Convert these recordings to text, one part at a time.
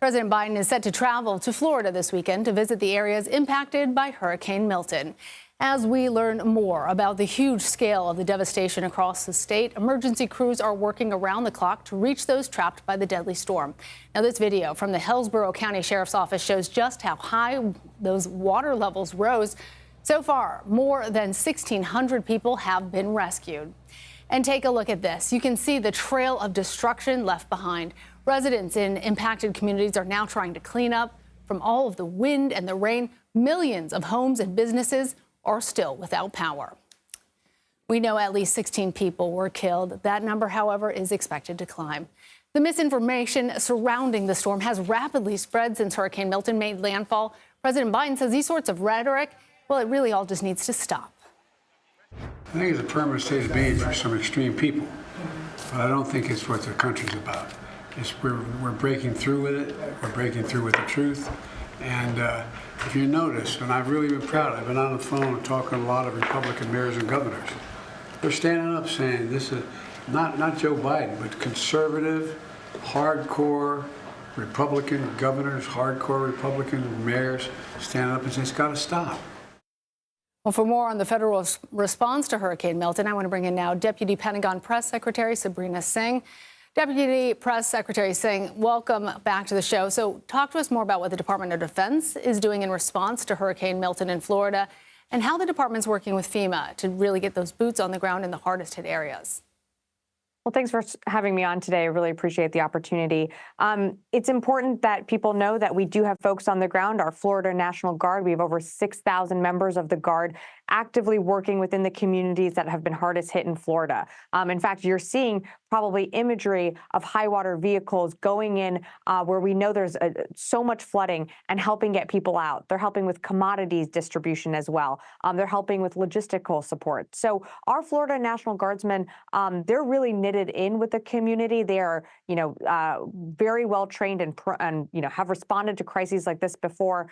President Biden is set to travel to Florida this weekend to visit the areas impacted by Hurricane Milton. As we learn more about the huge scale of the devastation across the state, emergency crews are working around the clock to reach those trapped by the deadly storm. Now, this video from the Hillsborough County Sheriff's Office shows just how high those water levels rose. So far, more than 1,600 people have been rescued. And take a look at this. You can see the trail of destruction left behind. Residents in impacted communities are now trying to clean up from all of the wind and the rain. Millions of homes and businesses are still without power. We know at least 16 people were killed. That number, however, is expected to climb. The misinformation surrounding the storm has rapidly spread since Hurricane Milton made landfall. President Biden says these sorts of rhetoric, well, it really all just needs to stop. I think it's a permanent state of being for some extreme people, but I don't think it's what the country's about. We're breaking through with it. We're breaking through with the truth. And if you notice, and I've really been proud, I've been on the phone talking to a lot of Republican mayors and governors. They're standing up saying this is not Joe Biden, but conservative, hardcore Republican governors, hardcore Republican mayors standing up and saying it's got to stop. Well, for more on the federal response to Hurricane Milton, I want to bring in now Deputy Pentagon Press Secretary Sabrina Singh. Deputy Press Secretary Singh, welcome back to the show. So talk to us more about what the Department of Defense is doing in response to Hurricane Milton in Florida and how the department's working with FEMA to really get those boots on the ground in the hardest hit areas. Well, thanks for having me on today. I really appreciate the opportunity. It's important that people know that we do have folks on the ground, our Florida National Guard. We have over 6,000 members of the Guard actively working within the communities that have been hardest hit in Florida. In fact, you're seeing probably imagery of high water vehicles going in where we know there's so much flooding and helping get people out. They're helping with commodities distribution as well. They're helping with logistical support. So our Florida National Guardsmen, they're really knitted in with the community. They are, very well trained and have responded to crises like this before.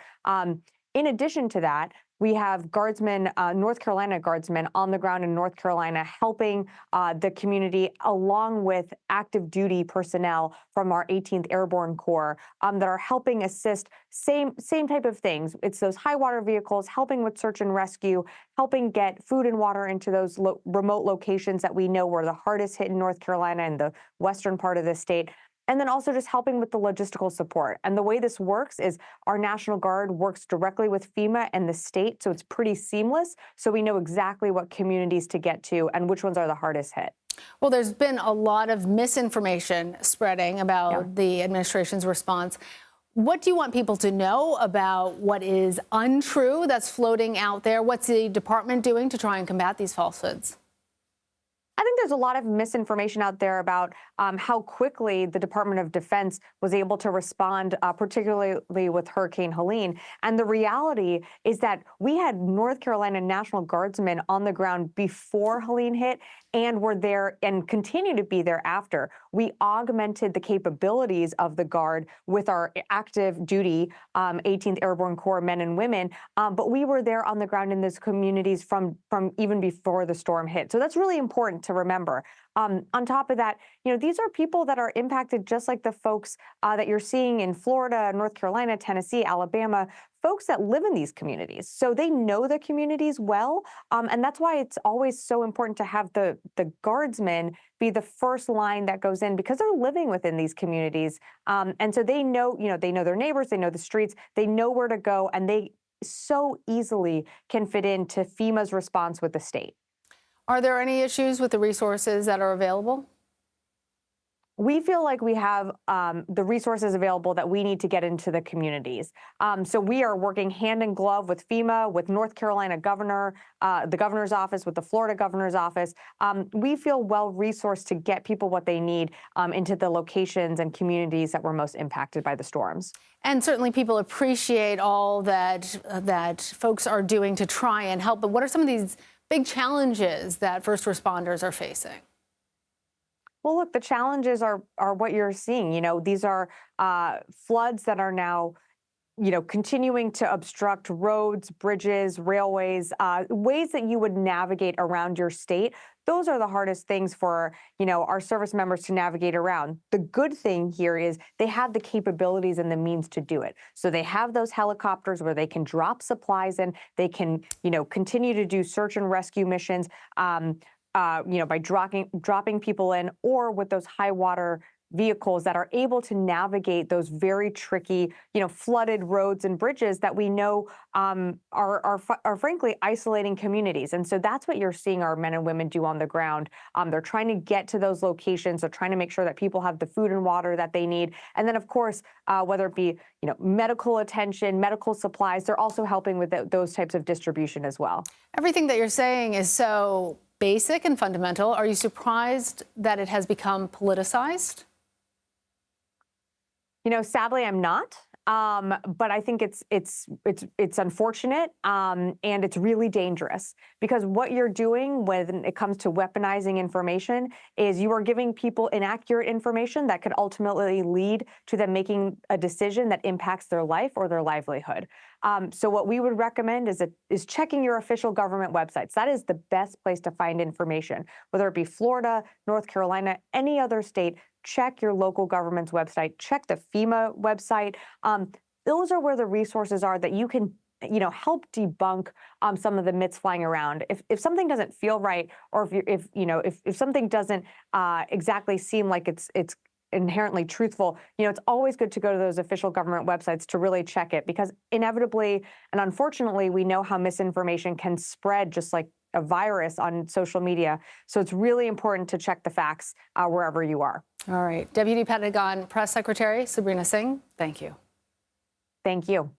In addition to that, we have guardsmen, North Carolina guardsmen on the ground in North Carolina helping the community along with active duty personnel from our 18th Airborne Corps that are helping assist same type of things. It's those high water vehicles helping with search and rescue, helping get food and water into those remote locations that we know were the hardest hit in North Carolina and the western part of the state. And then also just helping with the logistical support. And the way this works is our National Guard works directly with FEMA and the state, so it's pretty seamless. So we know exactly what communities to get to and which ones are the hardest hit. Well, there's been a lot of misinformation spreading about the administration's response. What do you want people to know about what is untrue that's floating out there? What's the department doing to try and combat these falsehoods? I think there's a lot of misinformation out there about how quickly the Department of Defense was able to respond, particularly with Hurricane Helene. And the reality is that we had North Carolina National Guardsmen on the ground before Helene hit and were there and continue to be there after. We augmented the capabilities of the Guard with our active duty 18th Airborne Corps men and women, but we were there on the ground in those communities from even before the storm hit. So that's really important to remember. On top of that, these are people that are impacted just like the folks that you're seeing in Florida, North Carolina, Tennessee, Alabama, folks that live in these communities. So they know the communities well. And that's why it's always so important to have the guardsmen be the first line that goes in because they're living within these communities. And so they know their neighbors, they know the streets, they know where to go, and they so easily can fit into FEMA's response with the state. Are there any issues with the resources that are available? We feel like we have the resources available that we need to get into the communities. So we are working hand in glove with FEMA, with North Carolina governor, the governor's office, with the Florida governor's office. We feel well resourced to get people what they need into the locations and communities that were most impacted by the storms. And certainly people appreciate all that folks are doing to try and help. But what are some of these big challenges that first responders are facing? Well, look, the challenges are what you're seeing. These are floods that are now, continuing to obstruct roads, bridges, railways, ways that you would navigate around your state. those are the hardest things for, our service members to navigate around. The good thing here is they have the capabilities and the means to do it. So they have those helicopters where they can drop supplies in, they can, continue to do search and rescue missions, by dropping people in, or with those high water vehicles that are able to navigate those very tricky, flooded roads and bridges that we know are frankly isolating communities. And so that's what you're seeing our men and women do on the ground. They're trying to get to those locations. They're trying to make sure that people have the food and water that they need. And then, of course, whether it be, medical attention, medical supplies, they're also helping with those types of distribution as well. Everything that you're saying is so basic and fundamental. Are you surprised that it has become politicized? Sadly, I'm not. But I think it's unfortunate, and it's really dangerous, because what you're doing when it comes to weaponizing information is you are giving people inaccurate information that could ultimately lead to them making a decision that impacts their life or their livelihood. So what we would recommend is checking your official government websites. That is the best place to find information, whether it be Florida, North Carolina, any other state. Check your local government's website, check the FEMA website. Those are where the resources are that you can, help debunk some of the myths flying around. If something doesn't feel right, or if something doesn't exactly seem like it's inherently truthful, it's always good to go to those official government websites to really check it, because inevitably and unfortunately, we know how misinformation can spread just like a virus on social media. So it's really important to check the facts wherever you are. All right. Deputy Pentagon Press Secretary Sabrina Singh, thank you. Thank you.